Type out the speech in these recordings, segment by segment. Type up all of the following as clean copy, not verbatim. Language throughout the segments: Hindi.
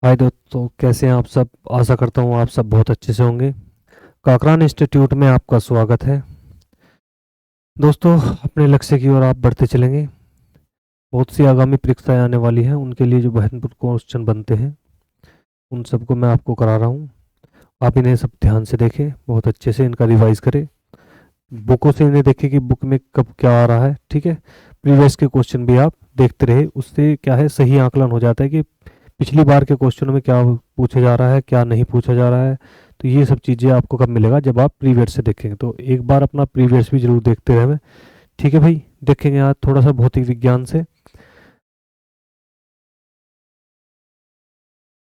हाय दोस्तों, कैसे हैं आप सब। आशा करता हूँ आप सब बहुत अच्छे से होंगे। काकरान इंस्टीट्यूट में आपका स्वागत है। दोस्तों, अपने लक्ष्य की ओर आप बढ़ते चलेंगे। बहुत सी आगामी परीक्षाएं आने वाली हैं, उनके लिए जो महत्वपूर्ण क्वेश्चन बनते हैं उन सबको मैं आपको करा रहा हूँ। आप इन्हें सब ध्यान से देखें, बहुत अच्छे से इनका रिवाइज करें। बुकों से इन्हें देखें कि बुक में कब क्या आ रहा है। ठीक है, प्रीवियस के क्वेश्चन भी आप देखते रहे, उससे क्या है सही आकलन हो जाता है कि पिछली बार के क्वेश्चनों में क्या पूछा जा रहा है, क्या नहीं पूछा जा रहा है। तो ये सब चीज़ें आपको कब मिलेगा, जब आप प्रीवियस से देखेंगे। तो एक बार अपना प्रीवियस भी जरूर देखते रहे। ठीक है भाई, देखेंगे आज थोड़ा सा भौतिक विज्ञान से।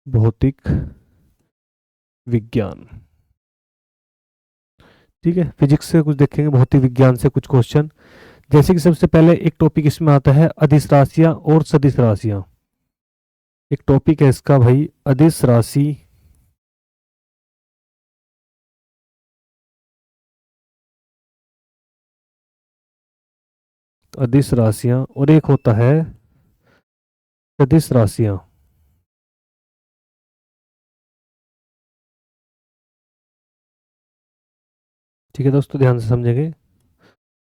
भौतिक विज्ञान, ठीक है, फिजिक्स से कुछ देखेंगे, भौतिक विज्ञान से कुछ क्वेश्चन। जैसे कि सबसे पहले एक टॉपिक इसमें आता है अदिश राशियां और सदिश राशियां। एक टॉपिक है इसका भाई, अदिश राशि अदिश राशियां, और एक होता है सदिश राशियां। ठीक है दोस्तों, ध्यान से समझेंगे।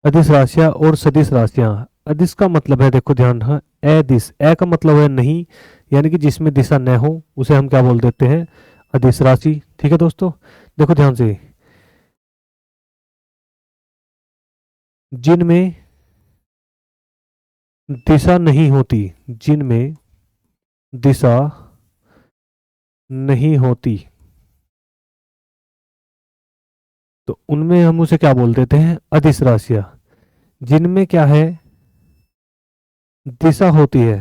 अदिश राशियां और सदिश राशियां। अदिश का मतलब है, देखो ध्यान रहा, अदिश, ए का मतलब है नहीं, यानी कि जिसमें दिशा न हो उसे हम क्या बोल देते हैं, अदिश राशि। ठीक है दोस्तों, देखो ध्यान से, जिनमें दिशा नहीं होती, जिनमें दिशा नहीं होती, तो उनमें हम उसे क्या बोल देते हैं, अदिश राशियां। जिनमें क्या है, दिशा होती है,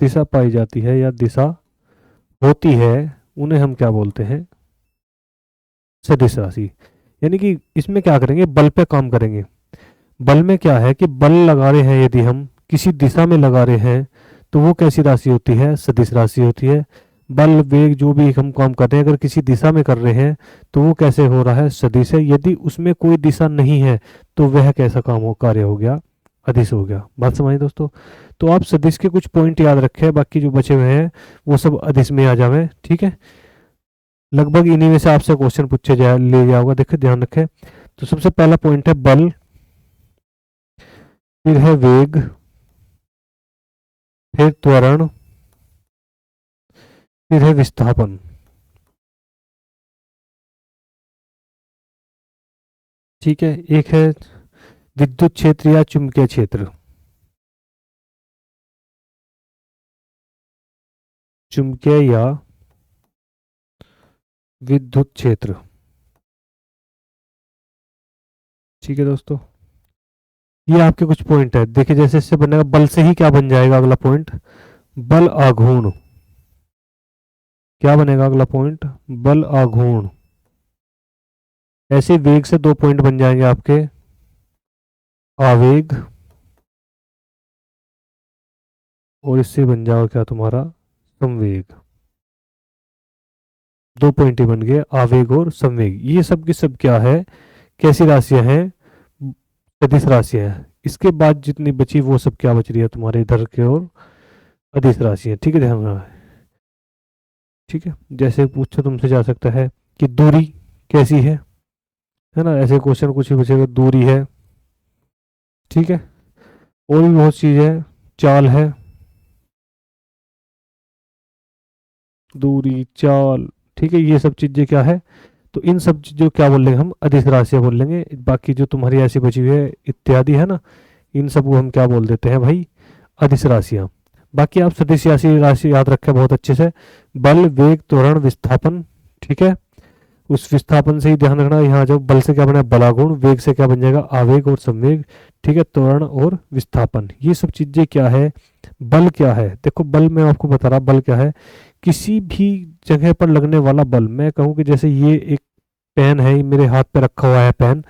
दिशा पाई जाती है या दिशा होती है, उन्हें हम क्या बोलते हैं, सदिश राशि। यानी कि इसमें क्या करेंगे, बल पे काम करेंगे। बल में क्या है कि बल लगा रहे हैं, यदि हम किसी दिशा में लगा रहे हैं तो वो कैसी राशि होती है, सदिश राशि होती है। बल वेग जो भी हम काम कर रहे हैं, अगर किसी दिशा में कर रहे हैं तो वो कैसे हो रहा है, सदिश है। यदि उसमें कोई दिशा नहीं है तो वह कैसा काम हो, कार्य हो गया, अदिश हो गया। बात समझिए दोस्तों। तो आप सदिश के कुछ पॉइंट याद रखें, बाकी जो बचे हुए हैं वो सब अदिश में आ जावे। ठीक है, लगभग इन्हीं में से आपसे क्वेश्चन पूछे जाए ले गया होगा, देखिए ध्यान रखें। तो सबसे पहला पॉइंट है बल, फिर है वेग, फिर त्वरण, फिर है विस्थापन। ठीक है, एक है विद्युत क्षेत्र या चुंबकीय क्षेत्र। चुंबकीय या विद्युत क्षेत्र। ठीक है दोस्तों, ये आपके कुछ पॉइंट है। देखिए जैसे इससे बनेगा, बल से ही क्या बन जाएगा अगला पॉइंट, बल आघूर्ण। क्या बनेगा अगला पॉइंट, बल आघूर्ण। ऐसे वेग से दो पॉइंट बन जाएंगे आपके, आवेग, और इससे बन जाओ क्या तुम्हारा, संवेग। दो पॉइंट ही बन गए, आवेग और संवेग। ये सब की सब क्या है, कैसी राशियां हैं, सदिश राशियां हैं। इसके बाद जितनी बची वो सब क्या बच रही है तुम्हारे इधर के ओर, अदिश राशियां। ठीक है, ध्यान रहा है। ठीक है, जैसे पूछो तुमसे जा सकता है कि दूरी कैसी है ना, ऐसे क्वेश्चन कुछ ही बचेगा, दूरी है। ठीक है, और भी बहुत चीज है, चाल है, दूरी, चाल। ठीक है, ये सब चीजें क्या है, तो इन सब चीजों को क्या बोल लेंगे हम, अदिश राशियां बोल लेंगे। बाकी जो तुम्हारी ऐसी बची हुई है इत्यादि है ना, इन सब को हम क्या बोल देते हैं भाई, अदिश राशियां। बाकी आप सदिश राशि राशि याद रखें बहुत अच्छे से, बल वेग त्वरण विस्थापन। ठीक है, उस विस्थापन से ही ध्यान रखना, यहाँ जब बल से क्या बना है, बलागुण, वेग से क्या बन जाएगा, आवेग और संवेग। ठीक है, त्वरण और विस्थापन, ये सब चीजें क्या है, बल क्या है। देखो बल मैं आपको बता रहा, बल क्या है, किसी भी जगह पर लगने वाला बल। मैं कहूँ कि जैसे ये एक पेन है, ये मेरे हाथ पे रखा हुआ है पेन,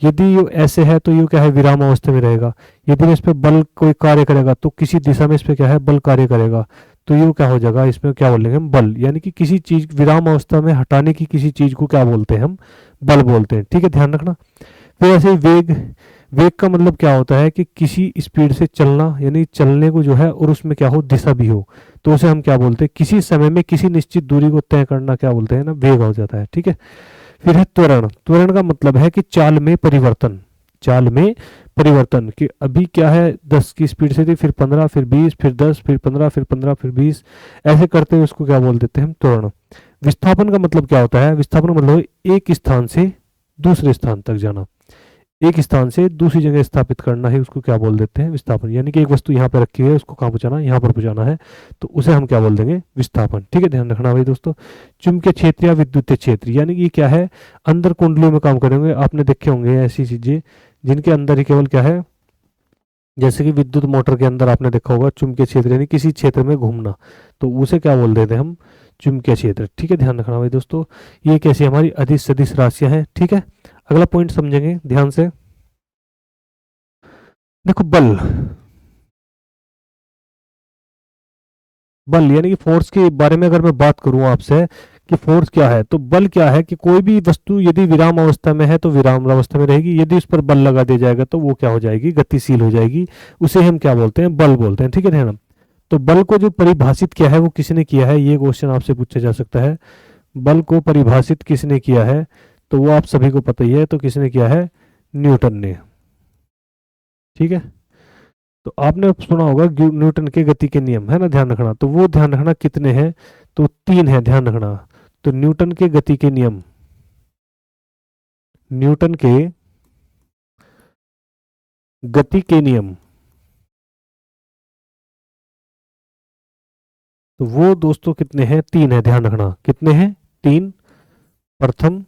यदि ये ऐसे है तो ये क्या है, विराम अवस्था में रहेगा। यदि मैं इस पे बल कोई कार्य करेगा तो किसी दिशा में इस पे क्या है, बल कार्य करेगा, तो ये क्या हो जाएगा, इसमें क्या बोलेंगे हम, बल। यानी कि किसी चीज विराम अवस्था में हटाने की किसी चीज को क्या बोलते हैं हम, बल बोलते हैं। ठीक है, ध्यान रखना। फिर ऐसे ही वेग, वेग का मतलब क्या होता है कि किसी स्पीड से चलना, यानी चलने को जो है और उसमें क्या हो, दिशा भी हो, तो उसे हम क्या बोलते हैं, किसी समय में किसी निश्चित दूरी को तय करना क्या बोलते हैं ना, वेग हो जाता है। ठीक है। फिर है त्वरण। त्वरण का मतलब है कि चाल में परिवर्तन, चाल में परिवर्तन, कि अभी क्या है 10 की स्पीड से थी, फिर 15, फिर 20, फिर 10, फिर 15, फिर 15, फिर 20, ऐसे करते हुए उसको क्या बोल देते हैं हम, त्वरण। विस्थापन का मतलब क्या होता है, विस्थापन का मतलब है एक स्थान से दूसरे स्थान तक जाना, एक स्थान से दूसरी जगह स्थापित करना है, उसको क्या बोल देते हैं, विस्थापन। यानी कि एक वस्तु यहाँ पे रखी हुई है, उसको कहाँ पहुंचाना, यहाँ पर पहुंचाना है, तो उसे हम क्या बोल देंगे, विस्थापन। ठीक है, ध्यान रखना भाई दोस्तों। चुंबकीय क्षेत्र या विद्युतीय क्षेत्र, यानी कि क्या है, अंदर कुंडलियों में काम करेंगे। आपने देखे होंगे ऐसी चीजें जिनके अंदर ही केवल क्या है, जैसे कि विद्युत मोटर के अंदर आपने देखा होगा चुंबकीय क्षेत्र, यानी किसी क्षेत्र में घूमना, तो उसे क्या बोल देते हैं हम, चुंबकीय क्षेत्र। ठीक है, ध्यान रखना भाई दोस्तों। ये कैसी हमारी अदिश सदिश राशियां हैं। ठीक है, अगला पॉइंट समझेंगे ध्यान से। देखो बल, बल यानी कि फोर्स के बारे में अगर मैं बात करूं आपसे कि फोर्स क्या है, तो बल क्या है कि कोई भी वस्तु यदि विराम अवस्था में है तो विराम अवस्था में रहेगी, यदि उस पर बल लगा दिया जाएगा तो वो क्या हो जाएगी, गतिशील हो जाएगी, उसे हम क्या बोलते हैं, बल बोलते हैं। ठीक है ध्यान। तो बल को जो परिभाषित किया है वो किसने किया है, ये क्वेश्चन आपसे पूछा जा सकता है। बल को परिभाषित किसने किया है, तो वो आप सभी को पता ही है, तो किसने किया है, न्यूटन ने। ठीक है। तो आपने सुना होगा न्यूटन के गति के नियम, है ना, ध्यान रखना। तो वो ध्यान रखना कितने हैं, तो 3 है, ध्यान रखना। तो न्यूटन के गति के नियम, न्यूटन के गति के नियम, तो वो दोस्तों कितने हैं, 3 है, ध्यान रखना। कितने हैं, 3। प्रथम,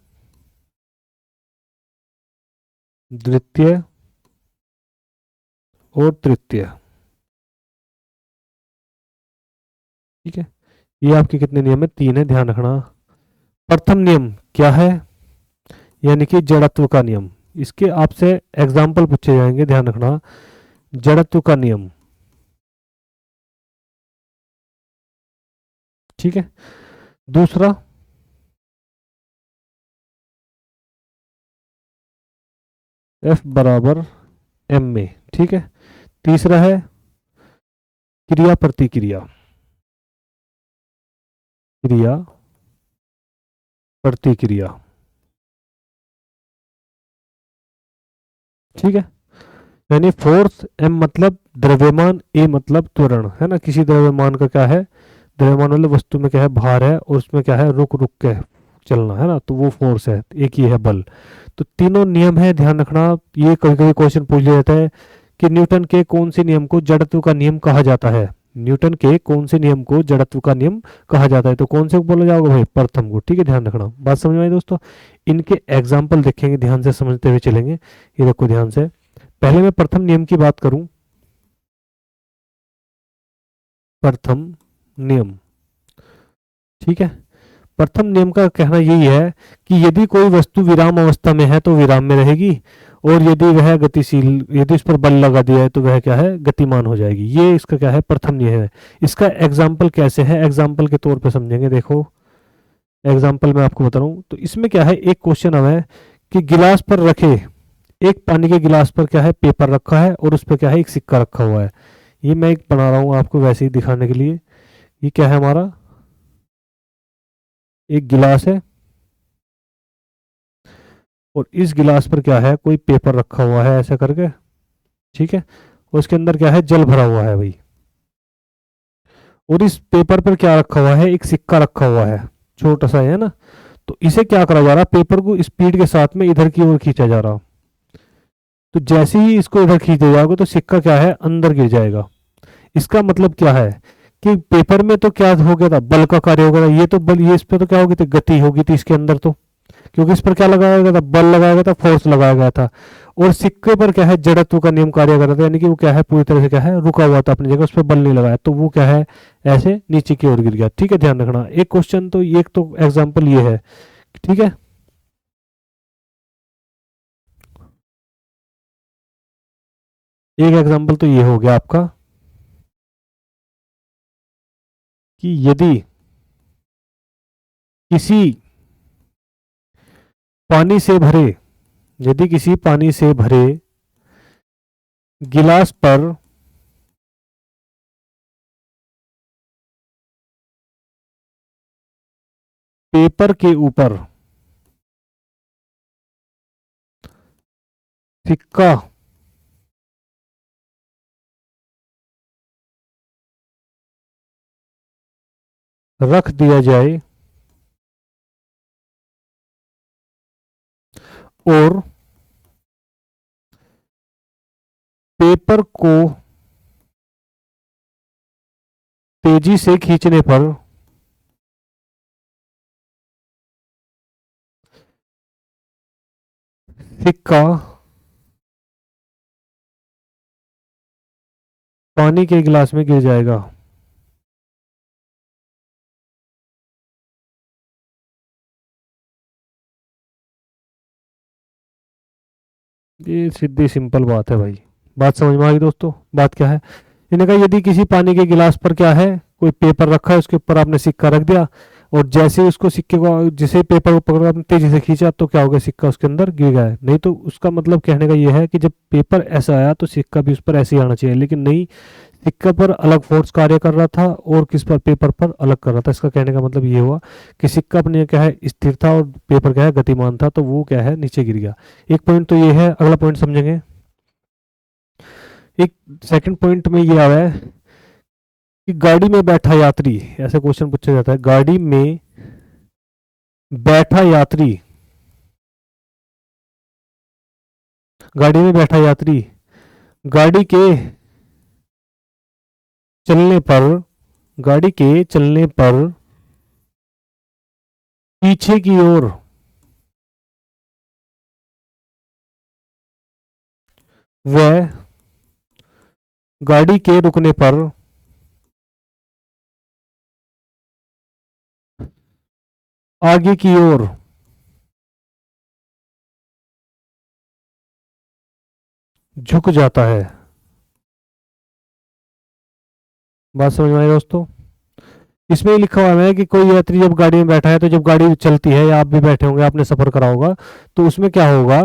द्वितीय और तृतीय। ठीक है, ये आपके कितने नियम है, 3 है, ध्यान रखना। प्रथम नियम क्या है, यानी कि जड़त्व का नियम। इसके आपसे एग्जाम्पल पूछे जाएंगे, ध्यान रखना। जड़त्व का नियम। ठीक है। दूसरा, एफ बराबर एम में। ठीक है। तीसरा है क्रिया प्रतिक्रिया, क्रिया प्रतिक्रिया। ठीक है, यानी फोर्स, एम मतलब द्रव्यमान, ए मतलब त्वरण, है ना। किसी द्रव्यमान का क्या है, द्रव्यमान मतलब वस्तु में क्या है, भार है, और उसमें क्या है, रुक रुक के चलना, है ना, तो वो फोर्स है। एक ये है बल। तो तीनों नियम है, ध्यान रखना। ये कभी कभी क्वेश्चन पूछ लिया जाता है कि न्यूटन के कौन से नियम को जड़त्व का नियम कहा जाता है, न्यूटन के कौन से नियम को जड़त्व का नियम कहा जाता है, तो कौन से को बोला जाओगे भाई, प्रथम को। ठीक है, ध्यान रखना, बात समझ में आई दोस्तों। इनके एग्जाम्पल देखेंगे, ध्यान से समझते हुए चलेंगे। ये देखो ध्यान से, पहले मैं प्रथम नियम की बात करूं। प्रथम नियम, ठीक है। प्रथम नियम का कहना यही है कि यदि कोई वस्तु विराम अवस्था में है तो विराम में रहेगी, और यदि वह गतिशील, यदि उस पर बल लगा दिया है तो वह क्या है, गतिमान हो जाएगी। ये इसका क्या है, प्रथम नियम है। इसका एग्जाम्पल कैसे है, एग्जाम्पल के तौर पे समझेंगे। देखो एग्जाम्पल मैं आपको बता रहा हूँ। तो इसमें क्या है, एक क्वेश्चन हमें है कि गिलास पर रखे, एक पानी के गिलास पर क्या है, पेपर रखा है, और उस पर क्या है, एक सिक्का रखा हुआ है। ये मैं एक बना रहा हूँ आपको वैसे ही दिखाने के लिए। ये क्या है हमारा, एक गिलास है, और इस गिलास पर क्या है, कोई पेपर रखा हुआ है ऐसा करके। ठीक है, और उसके अंदर क्या है, जल भरा हुआ है भाई, और इस पेपर पर क्या रखा हुआ है, एक सिक्का रखा हुआ है, छोटा सा है ना। तो इसे क्या करा जा रहा है, पेपर को स्पीड के साथ में इधर की ओर खींचा जा रहा। तो जैसे ही इसको इधर खींच दिया जाओगे तो सिक्का क्या है, अंदर गिर जाएगा। इसका मतलब क्या है कि पेपर में तो क्या हो गया था, बल का कार्य हो गया था। ये तो बल, ये इस पे तो क्या होगी थी, गति होगी थी इसके अंदर, तो क्योंकि इस पर क्या लगाया गया था, बल लगाया गया था, फोर्स लगाया गया था। और सिक्के पर क्या है, जड़त्व का नियम कार्य कर रहा था, यानी कि वो क्या है, पूरी तरह से क्या है, रुका हुआ था अपनी जगह, उस पर बल नहीं लगाया, तो वो क्या है, ऐसे नीचे की ओर गिर गया। ठीक है, ध्यान रखना। एक क्वेश्चन तो, एक तो एग्जाम्पल ये है। ठीक है, एक एग्जाम्पल तो ये हो गया आपका कि यदि किसी पानी से भरे, यदि किसी पानी से भरे गिलास पर पेपर के ऊपर सिक्का रख दिया जाए और पेपर को तेजी से खींचने पर सिक्का पानी के गिलास में गिर जाएगा। ये सीधी सिंपल बात है भाई। बात समझ में आ गई दोस्तों? बात क्या है, इन्होंने कहा यदि किसी पानी के गिलास पर क्या है, कोई पेपर रखा है, उसके ऊपर आपने सिक्का रख दिया और जैसे ही उसको सिक्के को, जिसे पेपर को पकड़ आपने तेजी से खींचा तो क्या हो गया, सिक्का उसके अंदर गिर गया है। नहीं तो उसका मतलब कहने का यह है कि जब पेपर ऐसा आया तो सिक्का भी उस पर ऐसे ही आना चाहिए, लेकिन नहीं, सिक्का पर अलग फोर्स कार्य कर रहा था और किस पर, पेपर पर अलग कर रहा था। इसका कहने का मतलब ये हुआ कि सिक्का अपने क्या है स्थिर था और पेपर क्या है गतिमान था, तो वो क्या है नीचे गिर गया। एक पॉइंट तो ये है। अगला पॉइंट समझेंगे। एक सेकंड पॉइंट में ये आ रहा है कि गाड़ी में बैठा यात्री, ऐसा क्वेश्चन पूछा जाता है, गाड़ी में बैठा यात्री, गाड़ी में बैठा यात्री गाड़ी के चलने पर, गाड़ी के चलने पर पीछे की ओर वह गाड़ी के रुकने पर आगे की ओर झुक जाता है। बात समझ में आई दोस्तों? इसमें लिखा हुआ है कि कोई यात्री जब गाड़ी में बैठा है, तो जब गाड़ी चलती है या आप भी बैठे होंगे, आपने सफर करा होगा, तो उसमें क्या होगा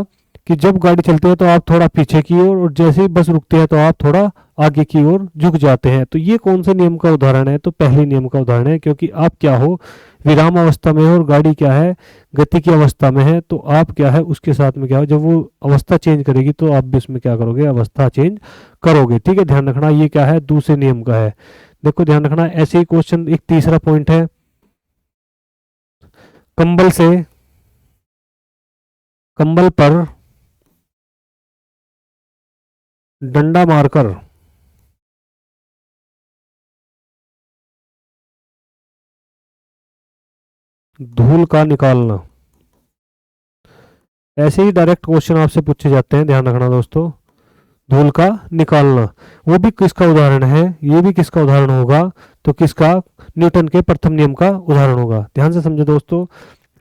कि जब गाड़ी चलती है तो आप थोड़ा पीछे की ओर और जैसे ही बस रुकती है तो आप थोड़ा आगे की ओर झुक जाते हैं। तो ये कौन से नियम का उदाहरण है? तो पहले नियम का उदाहरण है, क्योंकि आप क्या हो, विराम अवस्था में हो और गाड़ी क्या है, गति की अवस्था में है। तो आप क्या है उसके साथ में क्या हो, जब वो अवस्था चेंज करेगी तो आप भी उसमें क्या करोगे, अवस्था चेंज करोगे। ठीक है, ध्यान रखना, ये क्या है, दूसरे नियम का है। देखो ध्यान रखना, ऐसे ही क्वेश्चन एक तीसरा पॉइंट है, कंबल से, कंबल पर डंडा मारकर धूल का निकालना। ऐसे ही डायरेक्ट क्वेश्चन आपसे पूछे जाते हैं, ध्यान रखना दोस्तों। धूल का निकालना, वो भी किसका उदाहरण है, ये भी किसका उदाहरण होगा, तो किसका, न्यूटन के प्रथम नियम का उदाहरण होगा। ध्यान से समझो दोस्तों,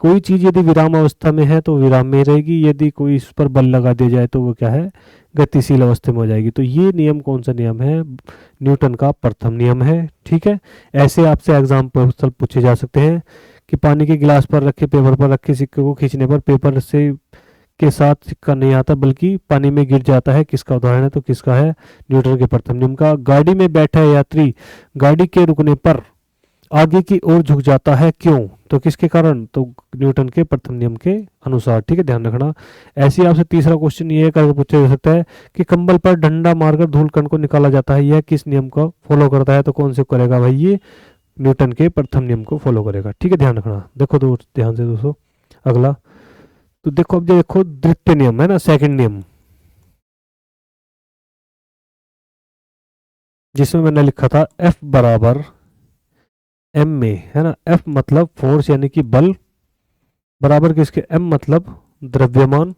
कोई चीज यदि विराम अवस्था में है तो विराम में रहेगी, यदि कोई इस पर बल लगा दिया जाए तो वो क्या है, गतिशील अवस्था में हो जाएगी। तो ये नियम कौन सा नियम है, न्यूटन का प्रथम नियम है। ठीक है, ऐसे आपसे एग्जाम्पल पूछे जा सकते हैं कि पानी के गिलास पर रखे, पेपर पर रखे सिक्के को खींचने पर पेपर से के साथ सिक्का नहीं आता बल्कि पानी में गिर जाता है, किसका उदाहरण है, तो किसका है, न्यूटन के प्रथम नियम का। गाड़ी में बैठा यात्री गाड़ी के रुकने पर आगे की ओर झुक जाता है, क्यों, तो किसके कारण, तो न्यूटन के प्रथम नियम के अनुसार। ठीक है, ध्यान रखना। ऐसे ही आपसे तीसरा क्वेश्चन ये करके पूछा जा सकता है कि कंबल पर डंडा मारकर धूलकण को निकाला जाता है, यह किस नियम को फॉलो करता है, तो कौन से करेगा भाई, ये न्यूटन के प्रथम नियम को फॉलो करेगा। ठीक है, ध्यान रखना। देखो ध्यान से दोस्तों, अगला तो देखो, अब देखो द्वितीय नियम है ना, सेकंड नियम, जिसमें मैंने लिखा था F बराबर m में, है ना। F मतलब फोर्स यानी कि बल, बराबर किसके, m मतलब द्रव्यमान,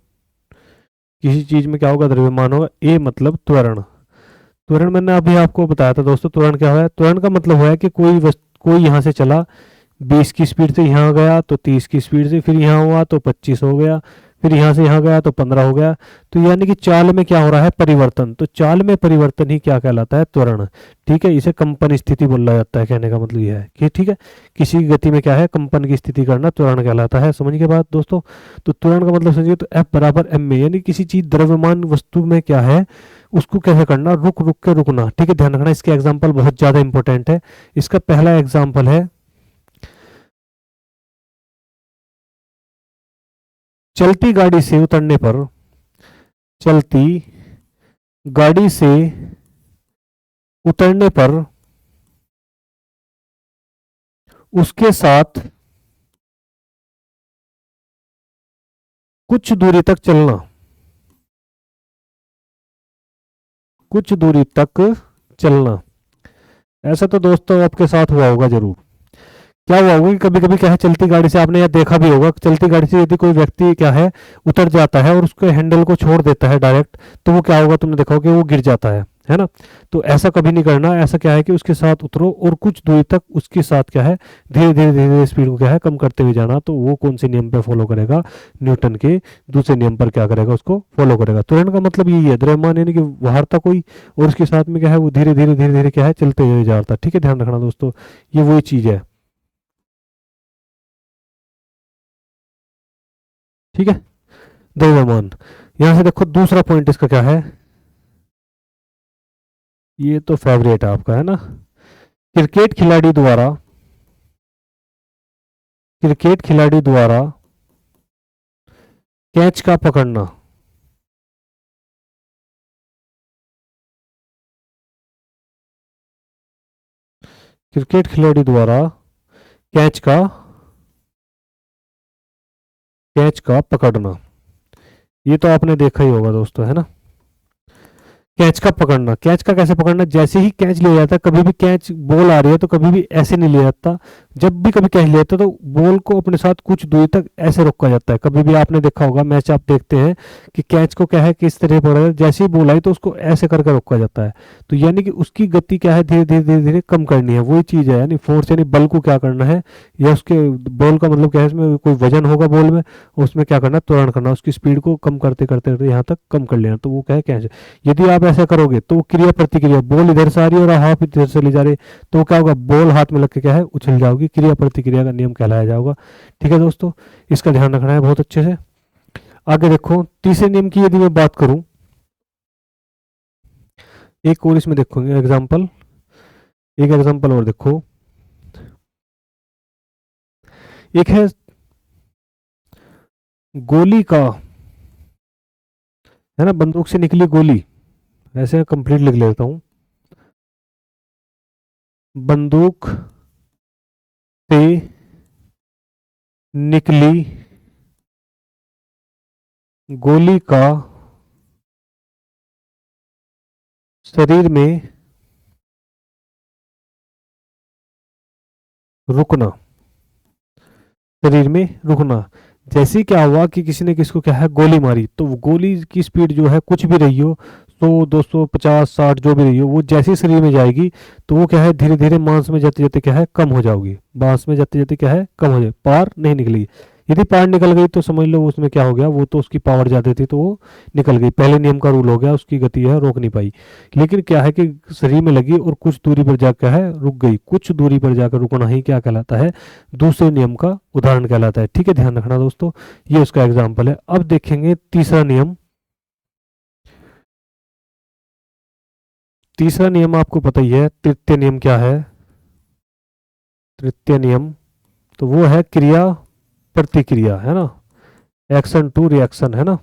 किसी चीज में क्या होगा, द्रव्यमान होगा। A मतलब त्वरण, त्वरण मैंने अभी आपको बताया था दोस्तों, त्वरण क्या है, त्वरण का मतलब है कि कोई यहाँ से चला 20 की स्पीड से, यहाँ गया तो 30 की स्पीड से, फिर यहाँ हुआ तो 25 हो गया, फिर यहाँ से यहाँ गया तो 15 हो गया। तो यानी कि चाल में क्या हो रहा है, परिवर्तन। तो चाल में परिवर्तन ही क्या कहलाता है, त्वरण। ठीक है, इसे कंपन स्थिति बोला जाता है। कहने का मतलब यह है कि ठीक है, किसी की गति में क्या है, कंपन की स्थिति करना त्वरण कहलाता है। समझ के बात दोस्तों। तो त्वरण का मतलब समझिए तो F बराबर m में, यानी किसी चीज द्रव्यमान वस्तु में क्या है, उसको कैसे करना, रुक रुक के रुकना। ठीक है, ध्यान रखना, इसके एग्जाम्पल बहुत ज्यादा इंपॉर्टेंट है। इसका पहला एग्जाम्पल है, चलती गाड़ी से उतरने पर, चलती गाड़ी से उतरने पर उसके साथ कुछ दूरी तक चलना, कुछ दूरी तक चलना। ऐसा तो दोस्तों आपके साथ हुआ होगा जरूर। क्या हुआ होगा कि कभी कभी क्या है, चलती गाड़ी से आपने यह देखा भी होगा, चलती गाड़ी से यदि कोई व्यक्ति क्या है उतर जाता है और उसके हैंडल को छोड़ देता है डायरेक्ट, तो वो क्या होगा, तुमने देखा होगा कि वो गिर जाता है ना। तो ऐसा कभी नहीं करना। ऐसा क्या है कि उसके साथ उतरो और कुछ दूरी तक उसके साथ क्या है, धीरे धीरे धीरे धीरे स्पीड को क्या है, कम करते हुए जाना। तो वो कौन से नियम पे फॉलो करेगा, न्यूटन के दूसरे नियम पर क्या करेगा, उसको फॉलो करेगा। त्वरण का मतलब यही है, द्रव्यमान यानी कि वाहरता कोई, और उसके साथ में क्या है, वो धीरे धीरे धीरे धीरे क्या है, चलते हुए जा रहा है। ठीक है, ध्यान रखना दोस्तों, ये वही चीज है। ठीक है, द्रव्यमान। यहां से देखो दूसरा पॉइंट इसका क्या है, ये तो फेवरेट है आपका, है ना। क्रिकेट खिलाड़ी द्वारा, क्रिकेट खिलाड़ी द्वारा कैच का पकड़ना, क्रिकेट खिलाड़ी द्वारा कैच का, कैच का पकड़ना। ये तो आपने देखा ही होगा दोस्तों, है ना। कैच का पकड़ना, कैच का कैसे पकड़ना, जैसे ही कैच लिया जाता है, कभी भी कैच बॉल आ रही है तो कभी भी ऐसे नहीं लिया जाता। जब भी कभी कैच लिया जाता है तो बॉल को अपने साथ कुछ दूरी तक ऐसे रोका जाता है। कभी भी आपने देखा होगा, मैच आप देखते हैं कि कैच को क्या है, किस तरह पकड़ा जाता है, जैसे ही बॉल आई तो उसको ऐसे करके रोका जाता है। तो यानी कि उसकी गति क्या है, धीरे धीरे धीरे धीरे कम करनी है, वही चीज है। यानी फोर्स यानी बल को क्या करना है, या उसके बॉल का मतलब क्या है, इसमें कोई वजन होगा बॉल में, उसमें क्या करना, त्वरण करना, उसकी स्पीड को कम करते करते करते यहाँ तक कम कर लेना। तो वो क्या है, कैच। यदि आप ऐसा करोगे तो क्रिया प्रतिक्रिया, बॉल इधर से आ रही है और हाफ इधर से ले जा रही है, तो क्या होगा, बॉल हाथ में लग के क्या है, उछल जाओगी। क्रिया प्रतिक्रिया का नियम कहलाया जाएगा। ठीक है दोस्तों, इसका ध्यान रखना है बहुत अच्छे से। आगे देखो, तीसरे नियम की यदि मैं बात करूं, एक और इसमें देखोगे एग्जाम्पल, एक एग्जाम्पल और देखो। एक है गोली का, है ना, बंदूक से निकली गोली। ऐसे कंप्लीट लिख लेता हूं, बंदूक से निकली गोली का शरीर में रुकना, शरीर में रुकना। जैसे ही क्या हुआ कि किसी ने किसको क्या है, गोली मारी, तो वो गोली की स्पीड जो है कुछ भी रही हो, 100 250 60 जो भी रही हो, वो जैसे ही शरीर में जाएगी तो वो क्या है, धीरे धीरे मांस में जाते जाते क्या है, कम हो जाओगी। मांस में जाते जाते क्या है, कम हो जाए, पार नहीं निकलेगी। यदि पार निकल गई तो समझ लो उसमें क्या हो गया, वो तो उसकी पावर ज्यादा थी तो वो निकल गई। पहले नियम का रूल हो गया, उसकी गति है रोक नहीं पाई। लेकिन क्या है कि शरीर में लगी और कुछ दूरी पर जाकर है रुक गई। कुछ दूरी पर जाकर रुकना ही क्या कहलाता है, दूसरे नियम का उदाहरण कहलाता है। ठीक है, ध्यान रखना दोस्तों, ये उसका एग्जाम्पल है। अब देखेंगे तीसरा नियम। तीसरा नियम आपको पता ही है, तृतीय नियम क्या है, तृतीय नियम तो वो है क्रिया प्रतिक्रिया, है ना, एक्शन टू रिएक्शन, है ना।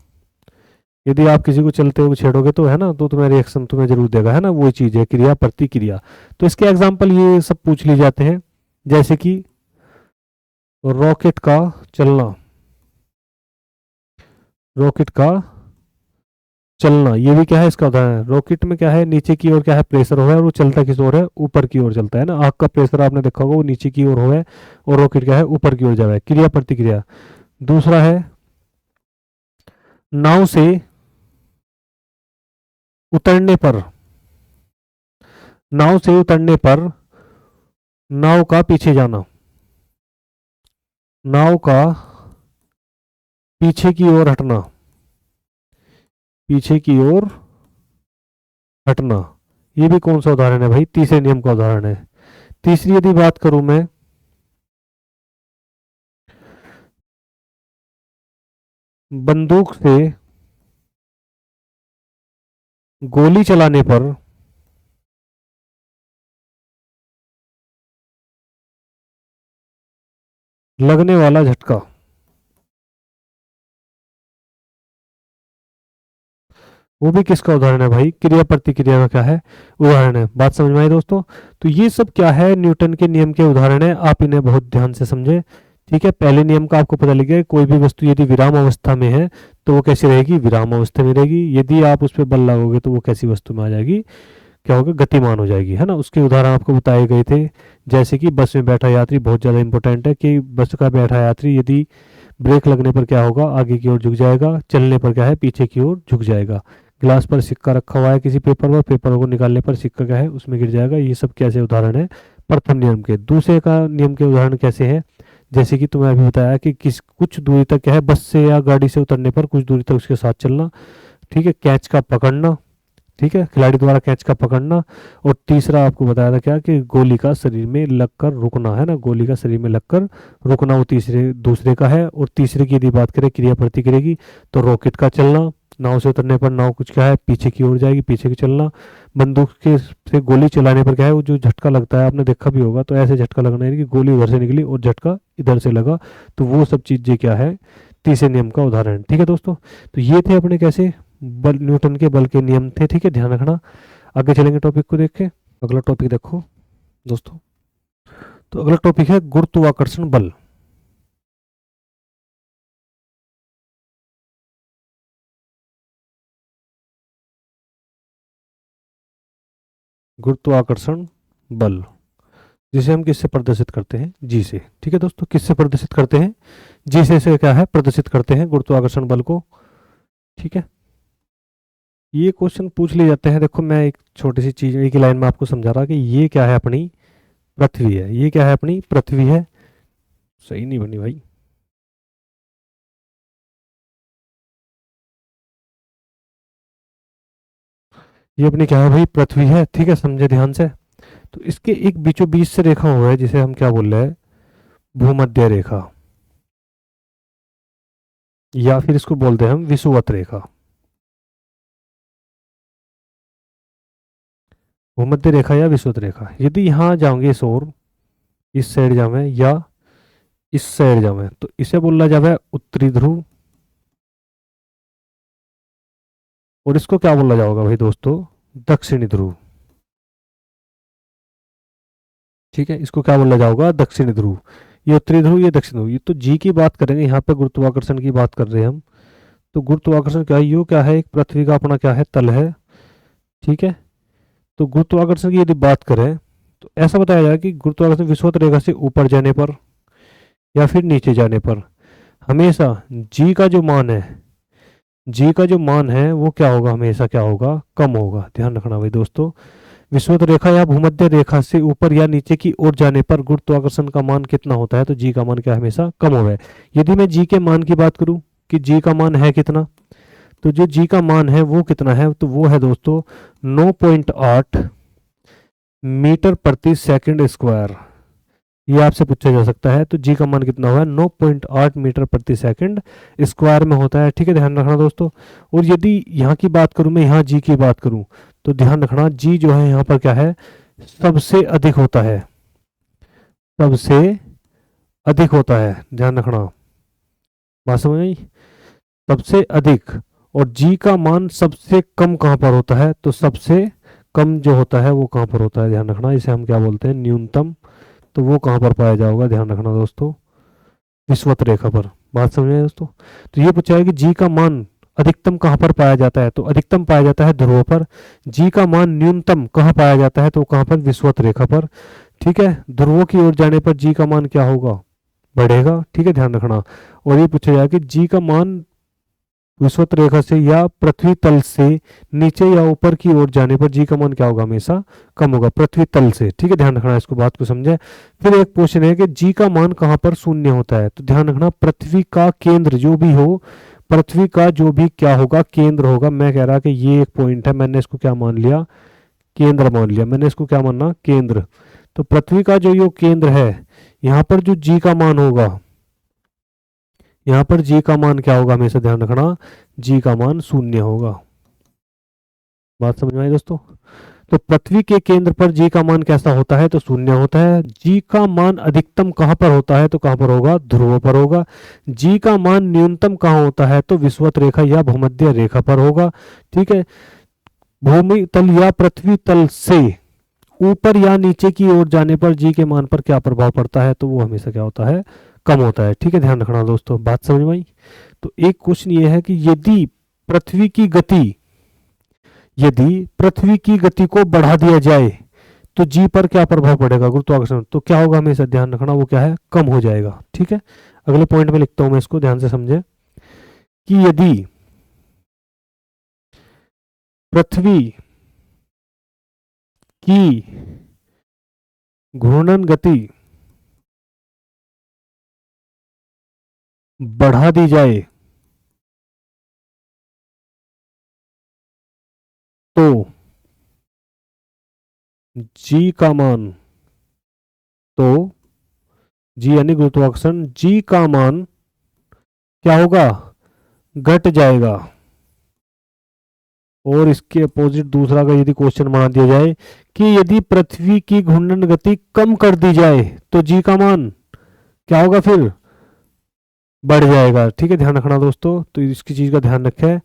यदि आप किसी को चलते हुए छेड़ोगे तो है ना, तो तुम्हें रिएक्शन तुम्हें जरूर देगा, है ना, वही चीज है क्रिया प्रतिक्रिया। तो इसके एग्जाम्पल ये सब पूछ लिए जाते हैं, जैसे कि रॉकेट का चलना, रॉकेट का चलना, ये भी क्या है, इसका उदाहरण है। रॉकेट में क्या है, नीचे की ओर क्या है, प्रेशर हो है, और वो चलता किस ओर है, ऊपर की ओर चलता है ना। आग का प्रेशर आपने देखा होगा, वो नीचे की ओर हो है, और रॉकेट क्या है, ऊपर की ओर जा रहा है। क्रिया प्रतिक्रिया। दूसरा है नाव से उतरने पर, नाव से उतरने पर नाव का पीछे जाना, नाव का पीछे की ओर हटना, पीछे की ओर हटना, ये भी कौन सा उदाहरण है भाई? तीसरे नियम का उदाहरण है। तीसरी यदि बात करूं मैं, बंदूक से गोली चलाने पर लगने वाला झटका, वो भी किसका उदाहरण है भाई? क्रिया प्रतिक्रिया का क्या है? उदाहरण है। बात समझ में आई दोस्तों? तो ये सब क्या है? न्यूटन के नियम के उदाहरण है, आप इन्हें बहुत ध्यान से समझे। ठीक है, पहले नियम का आपको पता लग गया, कोई भी वस्तु यदि विराम अवस्था में है तो वो कैसी रहेगी? विराम अवस्था में रहेगी। यदि आप उस पर बल लगाओगे तो वो कैसी वस्तु में आ जाएगी? क्या होगा? गतिमान हो जाएगी, है ना। उसके उदाहरण आपको बताए गए थे, जैसे कि बस में बैठा यात्री, बहुत ज़्यादा इंपॉर्टेंट है कि बस का बैठा यात्री यदि ब्रेक लगने पर क्या होगा? आगे की ओर झुक जाएगा, चलने पर क्या है? पीछे की ओर झुक जाएगा। ग्लास पर सिक्का रखा हुआ है किसी पेपर पर, पेपर को निकालने पर सिक्का क्या है? उसमें गिर जाएगा। ये सब कैसे उदाहरण है प्रथम नियम के। दूसरे का नियम के उदाहरण कैसे हैं? जैसे कि तुम्हें अभी बताया कि किस कुछ दूरी तक क्या है, बस से या गाड़ी से उतरने पर कुछ दूरी तक उसके साथ चलना। ठीक है, कैच का पकड़ना, ठीक है, खिलाड़ी द्वारा कैच का पकड़ना। और तीसरा आपको बताया था क्या? कि गोली का शरीर में लगकर रुकना, है ना, गोली का शरीर में लगकर रुकना, वो तीसरे दूसरे का है। और तीसरे की यदि बात करें क्रिया प्रतिक्रिया की, तो रॉकेट का चलना, नाव से उतरने पर नाव कुछ क्या है? पीछे की ओर जाएगी, पीछे की चलना। बंदूक के से गोली चलाने पर क्या है? वो जो झटका लगता है, आपने देखा भी होगा, तो ऐसे झटका लगना है कि गोली उधर से निकली और झटका इधर से लगा। तो वो सब चीजें क्या है? तीसरे नियम का उदाहरण। ठीक है दोस्तों, तो ये थे अपने कैसे बल, न्यूटन के बल के नियम थे। ठीक है, ध्यान रखना। आगे चलेंगे टॉपिक को देख के। अगला टॉपिक देखो दोस्तों, तो अगला टॉपिक है गुरुत्वाकर्षण बल। गुरुत्वाकर्षण बल, जिसे हम किससे प्रदर्शित करते हैं? जी से। ठीक है दोस्तों, किससे प्रदर्शित करते हैं? जी से क्या है? प्रदर्शित करते हैं गुरुत्वाकर्षण बल को। ठीक है, ये क्वेश्चन पूछ लिए जाते हैं। देखो, मैं एक छोटी सी चीज एक लाइन में आपको समझा रहा कि ये क्या है? अपनी पृथ्वी है। ये क्या है? अपनी पृथ्वी है। सही नहीं बनी भाई। ये अपनी क्या है भाई? पृथ्वी है। ठीक है, समझे ध्यान से। तो इसके एक बीचों बीच से रेखा हुआ है, जिसे हम क्या बोल रहे हैं? भूमध्य रेखा, या फिर इसको बोलते हैं हम विषुवत रेखा। भूमध्य रेखा या विषुवत रेखा। यदि यहाँ जाओगे इस ओर, इस साइड जावे या इस साइड जावे, तो इसे बोला जावे उत्तरी ध्रुव। और इसको क्या बोला जाएगा भाई दोस्तों? दक्षिणी ध्रुव। ठीक है, इसको क्या बोला जाएगा? दक्षिणी ध्रुव। ये उत्तरी ध्रुव, ये दक्षिण ध्रुव। ये तो जी की बात करेंगे, यहाँ पे गुरुत्वाकर्षण की बात कर रहे हैं हम। तो गुरुत्वाकर्षण क्या है? यो क्या है? एक पृथ्वी का अपना क्या है? तल है। ठीक है, तो गुरुत्वाकर्षण की यदि बात करें तो ऐसा बताया जाए कि गुरुत्वाकर्षण विषुवत रेखा से ऊपर जाने पर या फिर नीचे जाने पर हमेशा जी का जो मान है, जी का जो मान है वो क्या होगा? हमेशा क्या होगा? कम होगा। ध्यान रखना भाई दोस्तों, विषुवत रेखा या भूमध्य रेखा से ऊपर या नीचे की ओर जाने पर गुरुत्वाकर्षण का मान कितना होता है? तो जी का मान क्या हमेशा कम होगा। यदि मैं जी के मान की बात करूं कि जी का मान है कितना, तो जो जी का मान है वो कितना है? तो वो है दोस्तों 9.8 मीटर प्रति सेकंड स्क्वायर। ये आपसे पूछा जा सकता है। तो जी का मान कितना हुआ? 9.8 मीटर प्रति सेकंड स्क्वायर में होता है। ठीक है, ध्यान रखना दोस्तों। और यदि यहाँ की बात करूं, मैं यहाँ जी की बात करूं, तो ध्यान रखना जी जो है यहाँ पर क्या है? सबसे अधिक होता है, सबसे अधिक होता है। ध्यान रखना, बात समझ आई? सबसे अधिक। और जी का मान सबसे कम कहाँ पर होता है? तो सबसे कम जो होता है वो कहाँ पर होता है? ध्यान रखना, इसे हम क्या बोलते हैं? न्यूनतम। तो वो कहाँ पर पाया जाएगा? ध्यान रखना दोस्तों, विषुवत रेखा पर। बात समझ में दोस्तों? तो ये पूछा है कि जी का मान अधिकतम कहाँ पर पाया जाता है? तो अधिकतम पाया जाता है ध्रुव पर। जी का मान न्यूनतम कहाँ पाया जाता है? तो कहाँ पर? विषुवत रेखा पर। ठीक है, ध्रुवों की ओर जाने पर जी का मान क्या होगा? बढ़ेगा। ठीक है, ध्यान रखना। और ये पूछा जाए कि जी का मान विषुवत रेखा से या पृथ्वी तल से नीचे या ऊपर की ओर जाने पर जी का मान क्या होगा, हमेशा कम होगा पृथ्वी तल से। ठीक है, ध्यान रखना इसको, बात को समझे। फिर एक क्वेश्चन है कि जी का मान कहां पर शून्य होता है, तो ध्यान रखना पृथ्वी का केंद्र जो भी हो, पृथ्वी का जो भी क्या होगा, केंद्र होगा। मैं कह रहा कि ये एक पॉइंट है, मैंने इसको क्या मान लिया, केंद्र मान लिया। मैंने इसको क्या मानना, केंद्र। तो पृथ्वी का जो ये केंद्र है, यहां पर जो जी का मान होगा, यहां पर जी का मान क्या होगा, हमेशा ध्यान रखना, जी का मान शून्य होगा। बात समझ में आई दोस्तों। तो पृथ्वी के केंद्र पर जी का मान कैसा होता है, तो शून्य होता है। जी का मान अधिकतम कहां पर होता है, तो कहां पर होगा, ध्रुव पर होगा। जी का मान न्यूनतम कहां होता है, तो विषुवत रेखा या भूमध्य रेखा पर होगा। ठीक है, भूमि तल या पृथ्वी तल से ऊपर या नीचे की ओर जाने पर जी के मान पर क्या प्रभाव पड़ता है, तो वो हमेशा क्या होता है, कम होता है। ठीक है, ध्यान रखना दोस्तों, बात समझ में आई। तो एक क्वेश्चन ये है कि पृथ्वी की गति यदि पृथ्वी की गति को बढ़ा दिया जाए तो जी पर क्या प्रभाव पड़ेगा, गुरुत्वाकर्षण, तो क्या होगा, हमेशा ध्यान रखना, वो क्या है, कम हो जाएगा। ठीक है, अगले पॉइंट में लिखता हूं मैं इसको, ध्यान से समझे कि यदि पृथ्वी की घूर्णन गति बढ़ा दी जाए तो जी का मान, तो जी यानी गुरुत्वाकर्षण, जी का मान क्या होगा, घट जाएगा। और इसके अपोजिट दूसरा का यदि क्वेश्चन बना दिया जाए कि यदि पृथ्वी की घूर्णन गति कम कर दी जाए तो जी का मान क्या होगा, फिर बढ़ जाएगा। ठीक है, ध्यान रखना दोस्तों। तो इसकी चीज का ध्यान रखें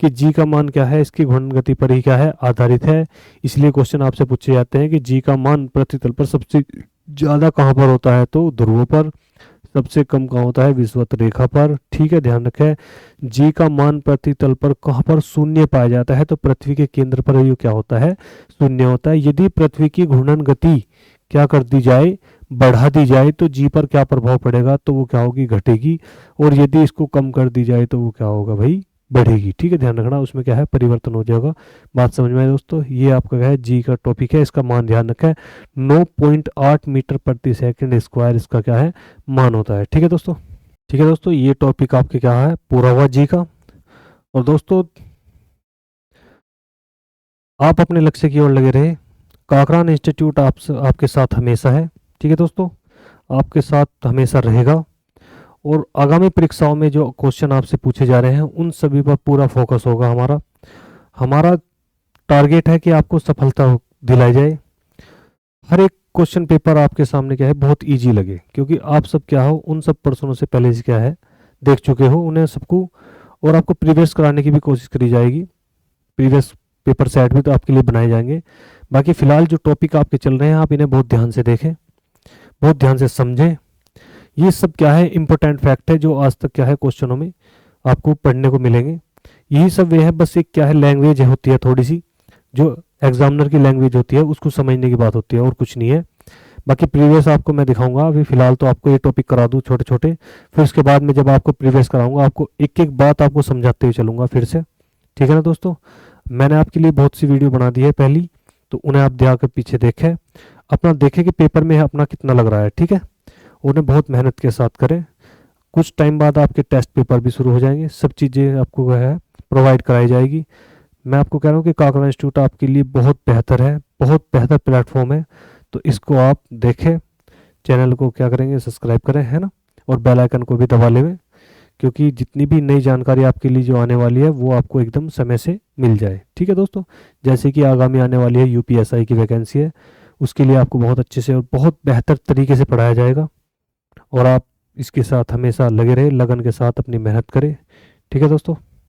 कि जी का मान क्या है, इसकी घूर्णन गति पर ही क्या है, आधारित है। इसलिए क्वेश्चन आपसे पूछे जाते हैं कि जी का मान पृथ्वी तल पर सबसे ज्यादा कहां पर होता है, तो ध्रुव पर। सबसे कम कहाँ होता है, विषुवत रेखा पर। ठीक है, ध्यान रखें। जी का मान पृथ्वी तल पर कहाँ पर शून्य पाया जाता है, तो पृथ्वी के केंद्र पर ये क्या होता है, शून्य होता है। यदि पृथ्वी की घूर्णन गति क्या कर दी जाए, बढ़ा दी जाए, तो जी पर क्या प्रभाव पड़ेगा, तो वो क्या होगी, घटेगी। और यदि इसको कम कर दी जाए तो वो क्या होगा भाई, बढ़ेगी। ठीक है, ध्यान रखना, उसमें क्या है, परिवर्तन हो जाएगा। बात समझ में आए दोस्तों। ये आपका क्या है, जी का टॉपिक है, इसका मान ध्यान रखें, 9.8 मीटर प्रति सेकंड स्क्वायर इसका क्या है, मान होता है। ठीक है दोस्तों। ठीक है दोस्तों, ये टॉपिक आपके क्या है, पूरा हुआ जी का। और दोस्तों आप अपने लक्ष्य की ओर लगे रहे, काकरान इंस्टीट्यूट आपके साथ हमेशा है। ठीक है दोस्तों, आपके साथ हमेशा रहेगा। और आगामी परीक्षाओं में जो क्वेश्चन आपसे पूछे जा रहे हैं उन सभी पर पूरा फोकस होगा हमारा। हमारा टारगेट है कि आपको सफलता दिलाई जाए। हर एक क्वेश्चन पेपर आपके सामने क्या है, बहुत इजी लगे, क्योंकि आप सब क्या हो, उन सब पर्सनों से पहले से क्या है, देख चुके हो उन्हें सबको। और आपको प्रीवियस कराने की भी कोशिश करी जाएगी। प्रीवियस पेपर सेट भी तो आपके लिए बनाए जाएंगे। बाकी फिलहाल जो टॉपिक आपके चल रहे हैं, आप इन्हें बहुत ध्यान से देखें, बहुत ध्यान से समझें। ये सब क्या है, इंपॉर्टेंट फैक्ट है जो आज तक क्या है क्वेश्चनों में आपको पढ़ने को मिलेंगे। यही सब वे है, बस एक क्या है, लैंग्वेज होती है थोड़ी सी, जो एग्जामिनर की लैंग्वेज होती है उसको समझने की बात होती है, और कुछ नहीं है। बाकी प्रीवियस आपको मैं दिखाऊंगा। अभी फिलहाल तो आपको ये टॉपिक करा दूं छोटे छोटे, फिर उसके बाद में जब आपको प्रीवियस कराऊंगा आपको एक एक बात आपको समझाते हुए चलूंगा फिर से। ठीक है ना दोस्तों। मैंने आपके लिए बहुत सी वीडियो बना दी है पहली, तो उन्हें आप ध्यान कर पीछे देखें, अपना देखें कि पेपर में अपना कितना लग रहा है। ठीक है, उन्हें बहुत मेहनत के साथ करें। कुछ टाइम बाद आपके टेस्ट पेपर भी शुरू हो जाएंगे, सब चीज़ें आपको वह है प्रोवाइड कराई जाएगी। मैं आपको कह रहा हूँ कि काकरा इंस्टीट्यूट आपके लिए बहुत बेहतर है, बहुत बेहतर प्लेटफॉर्म है। तो इसको आप देखें, चैनल को क्या करेंगे, सब्सक्राइब करें, है ना, और बेल आइकन को भी दबा लें, क्योंकि जितनी भी नई जानकारी आपके लिए जो आने वाली है वो आपको एकदम समय से मिल जाए। ठीक है दोस्तों, जैसे कि आगामी आने वाली है यूपीएसआई की वैकेंसी है, उसके लिए आपको बहुत अच्छे से और बहुत बेहतर तरीके से पढ़ाया जाएगा। और आप इसके साथ हमेशा लगे रहे, लगन के साथ अपनी मेहनत करें। ठीक है दोस्तों।